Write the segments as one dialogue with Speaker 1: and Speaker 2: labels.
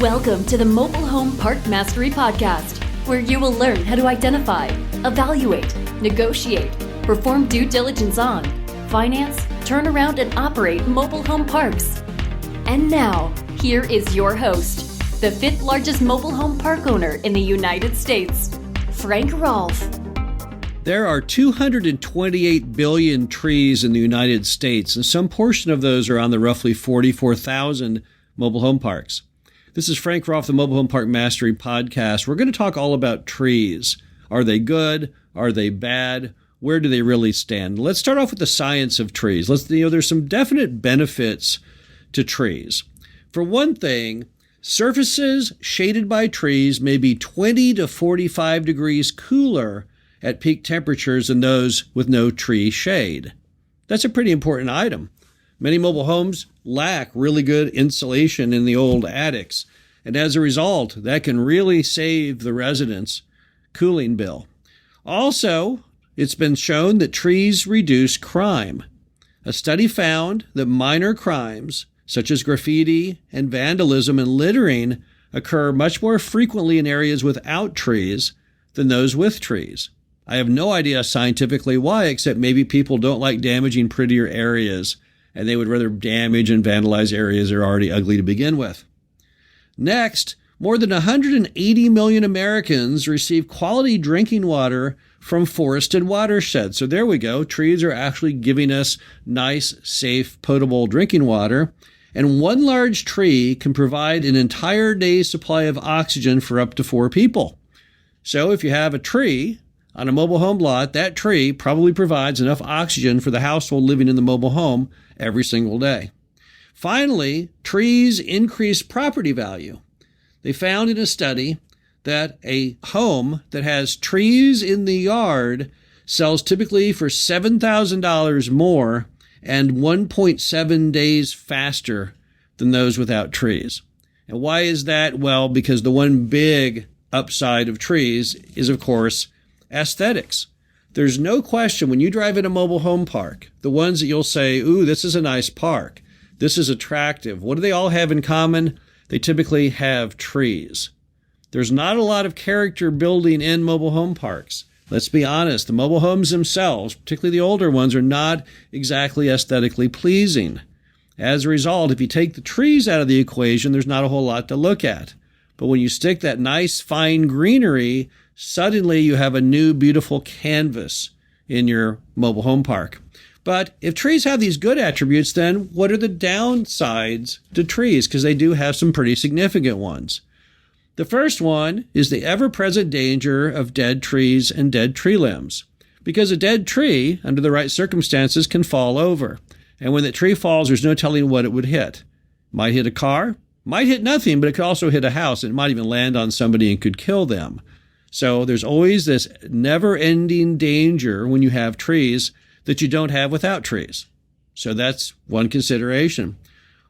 Speaker 1: Welcome to the Mobile Home Park Mastery Podcast, where you will learn how to identify, evaluate, negotiate, perform due diligence on, finance, turn around, and operate mobile home parks. And now, here is your host, the fifth largest mobile home park owner in the United States, Frank Rolfe.
Speaker 2: There are 228 billion trees in the United States, and some portion of those are on the roughly 44,000 mobile home parks. This is Frank Rolfe, the Mobile Home Park Mastery Podcast. We're going to talk all about trees. Are they good? Are they bad? Where do they really stand? Let's start off with the science of trees. There's some definite benefits to trees. For one thing, surfaces shaded by trees may be 20 to 45 degrees cooler at peak temperatures than those with no tree shade. That's a pretty important item. Many mobile homes lack really good insulation in the old attics, and as a result, that can really save the residents' cooling bill. Also, it's been shown that trees reduce crime. A study found that minor crimes, such as graffiti and vandalism and littering, occur much more frequently in areas without trees than those with trees. I have no idea scientifically why, except maybe people don't like damaging prettier areas, and they would rather damage and vandalize areas that are already ugly to begin with. Next, more than 180 million Americans receive quality drinking water from forested watersheds. So there we go. Trees are actually giving us nice, safe, potable drinking water. And one large tree can provide an entire day's supply of oxygen for up to 4 people. So if you have a tree on a mobile home lot, that tree probably provides enough oxygen for the household living in the mobile home every single day. Finally, trees increase property value. They found in a study that a home that has trees in the yard sells typically for $7,000 more and 1.7 days faster than those without trees. And why is that? Well, because the one big upside of trees is, of course, aesthetics. There's no question when you drive in a mobile home park, the ones that you'll say, ooh, this is a nice park. This is attractive. What do they all have in common? They typically have trees. There's not a lot of character building in mobile home parks. Let's be honest, the mobile homes themselves, particularly the older ones, are not exactly aesthetically pleasing. As a result, if you take the trees out of the equation, there's not a whole lot to look at. But when you stick that nice, fine greenery, suddenly you have a new, beautiful canvas in your mobile home park. But if trees have these good attributes, then what are the downsides to trees? Because they do have some pretty significant ones. The first one is the ever-present danger of dead trees and dead tree limbs. Because a dead tree, under the right circumstances, can fall over. And when the tree falls, there's no telling what it would hit. Might hit a car, might hit nothing, but it could also hit a house. It might even land on somebody and could kill them. So there's always this never-ending danger when you have trees that you don't have without trees. So that's one consideration.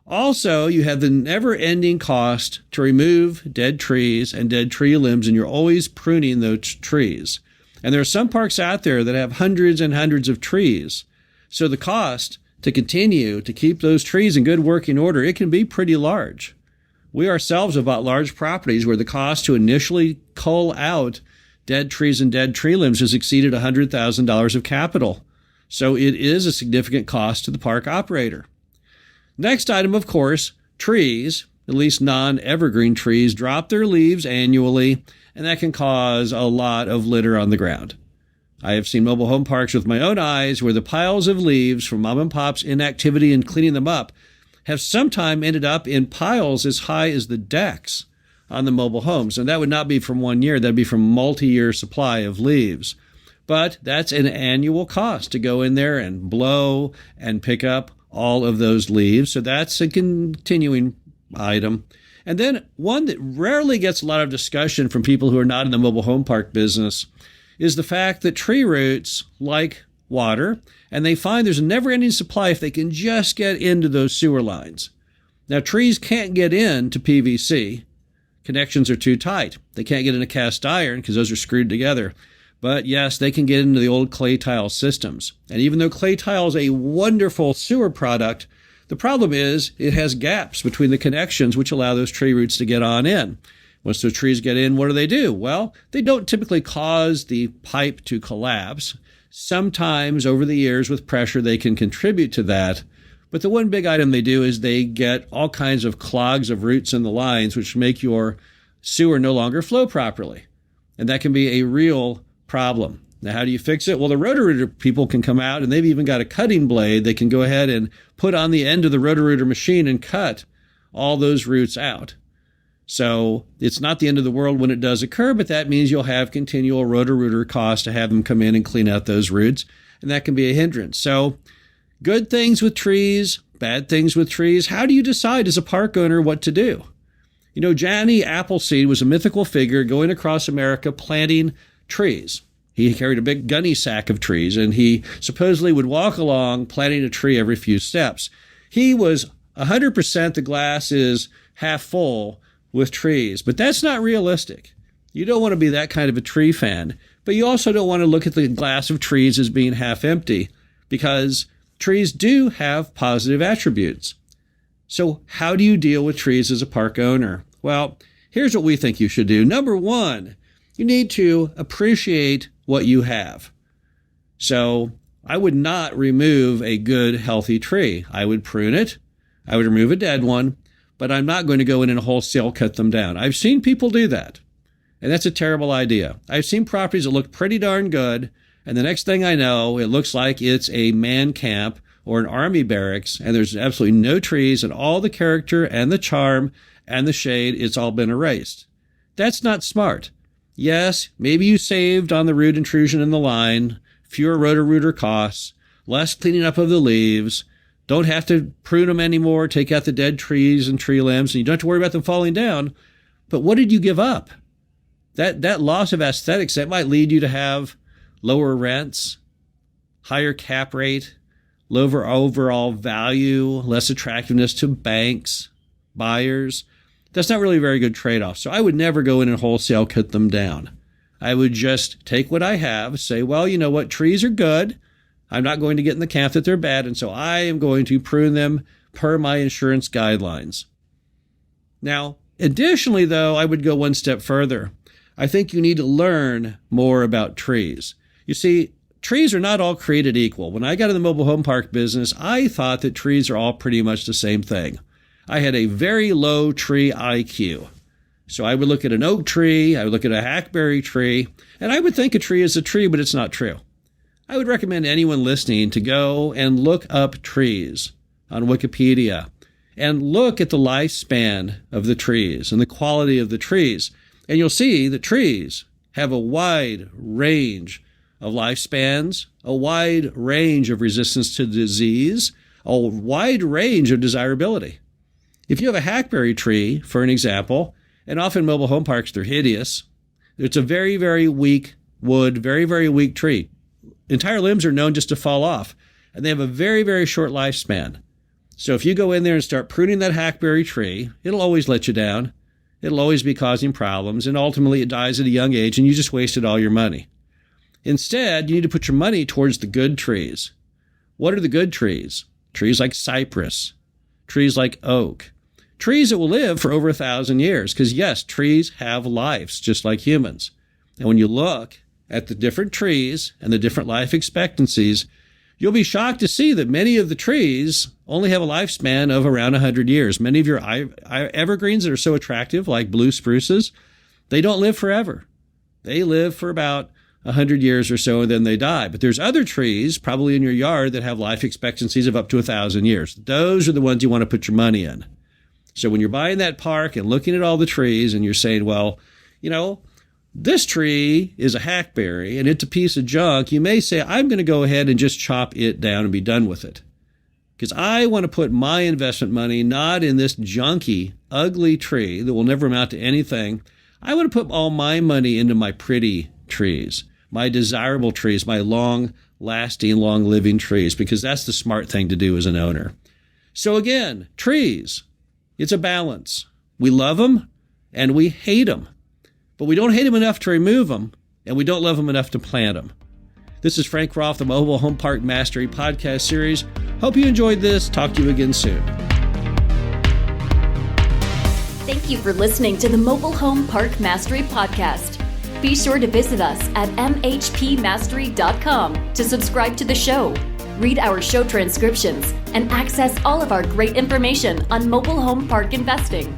Speaker 2: Also, you have the never-ending cost to remove dead trees and dead tree limbs, and you're always pruning those trees. And there are some parks out there that have hundreds and hundreds of trees. So the cost to continue to keep those trees in good working order, it can be pretty large. We ourselves have bought large properties where the cost to initially cull out dead trees and dead tree limbs has exceeded $100,000 of capital. So it is a significant cost to the park operator. Next item, of course, trees, at least non-evergreen trees, drop their leaves annually, and that can cause a lot of litter on the ground. I have seen mobile home parks with my own eyes where the piles of leaves from mom and pop's inactivity in cleaning them up have sometime ended up in piles as high as the decks on the mobile homes. And that would not be from 1 year. That'd be from multi-year supply of leaves. But that's an annual cost to go in there and blow and pick up all of those leaves. So that's a continuing item. And then one that rarely gets a lot of discussion from people who are not in the mobile home park business is the fact that tree roots like water, and they find there's a never-ending supply if they can just get into those sewer lines. Now, trees can't get into PVC. Connections are too tight. They can't get into cast iron because those are screwed together. But yes, they can get into the old clay tile systems. And even though clay tile is a wonderful sewer product, The problem is it has gaps between the connections which allow those tree roots to get on in. Once those trees get in, what do? Well, they don't typically cause the pipe to collapse. Sometimes over the years with pressure, they can contribute to that. But the one big item they do is they get all kinds of clogs of roots in the lines, which make your sewer no longer flow properly. And that can be a real problem. Now, how do you fix it? Well, the Roto-Rooter people can come out, and they've even got a cutting blade. They can go ahead and put on the end of the Roto-Rooter machine and cut all those roots out. So it's not the end of the world when it does occur, but that means you'll have continual Roto-Rooter costs to have them come in and clean out those roots, and that can be a hindrance. So good things with trees, bad things with trees. How do you decide as a park owner what to do? You know, Johnny Appleseed was a mythical figure going across America planting trees. He carried a big gunny sack of trees, and he supposedly would walk along planting a tree every few steps. He was 100% the glass is half full with trees, but that's not realistic. You don't want to be that kind of a tree fan, but you also don't want to look at the glass of trees as being half empty, because trees do have positive attributes. So how do you deal with trees as a park owner? Well, here's what we think you should do. Number one, you need to appreciate what you have. So I would not remove a good, healthy tree. I would prune it. I would remove a dead one, but I'm not going to go in and wholesale cut them down. I've seen people do that, and that's a terrible idea. I've seen properties that look pretty darn good, and the next thing I know, it looks like it's a man camp or an army barracks, and there's absolutely no trees, and all the character and the charm and the shade, it's all been erased. That's not smart. Yes, maybe you saved on the root intrusion in the line, fewer Roto-Rooter costs, less cleaning up of the leaves, don't have to prune them anymore, take out the dead trees and tree limbs, and you don't have to worry about them falling down. But what did you give up? That loss of aesthetics, that might lead you to have lower rents, higher cap rate, lower overall value, less attractiveness to banks, buyers. That's not really a very good trade-off. So I would never go in and wholesale cut them down. I would just take what I have, say, well, you know what, trees are good. I'm not going to get in the camp that they're bad, and so I am going to prune them per my insurance guidelines. Now, additionally, though, I would go one step further. I think you need to learn more about trees. You see, trees are not all created equal. When I got in the mobile home park business, I thought that trees are all pretty much the same thing. I had a very low tree IQ. So I would look at an oak tree, I would look at a hackberry tree, and I would think a tree is a tree, but it's not true. I would recommend anyone listening to go and look up trees on Wikipedia and look at the lifespan of the trees and the quality of the trees. And you'll see that trees have a wide range of lifespans, a wide range of resistance to disease, a wide range of desirability. If you have a hackberry tree, for an example, and often mobile home parks, they're hideous. It's a very, very weak wood, very, very weak tree. Entire limbs are known just to fall off, and they have a very, very short lifespan. So if you go in there and start pruning that hackberry tree, it'll always let you down. It'll always be causing problems, and ultimately it dies at a young age, and you just wasted all your money. Instead, you need to put your money towards the good trees. What are the good trees? Trees like cypress, trees like oak, trees that will live for over 1,000 years, because yes, trees have lives just like humans. And when you look at the different trees and the different life expectancies, you'll be shocked to see that many of the trees only have a lifespan of around 100 years. Many of your evergreens that are so attractive, like blue spruces, they don't live forever. They live for about 100 years or so, and then they die. But there's other trees, probably in your yard, that have life expectancies of up to 1,000 years. Those are the ones you want to put your money in. So when you're buying that park and looking at all the trees and you're saying, well, you know, this tree is a hackberry and it's a piece of junk, you may say, I'm going to go ahead and just chop it down and be done with it. Because I want to put my investment money not in this junky, ugly tree that will never amount to anything. I want to put all my money into my pretty trees, my desirable trees, my long-lasting, long-living trees, because that's the smart thing to do as an owner. So again, trees, it's a balance. We love them and we hate them. But we don't hate them enough to remove them, and we don't love them enough to plant them. This is Frank Roth, the Mobile Home Park Mastery podcast series. Hope you enjoyed this. Talk to you again soon.
Speaker 1: Thank you for listening to the Mobile Home Park Mastery Podcast. Be sure to visit us at mhpmastery.com to subscribe to the show, read our show transcriptions, and access all of our great information on mobile home park investing.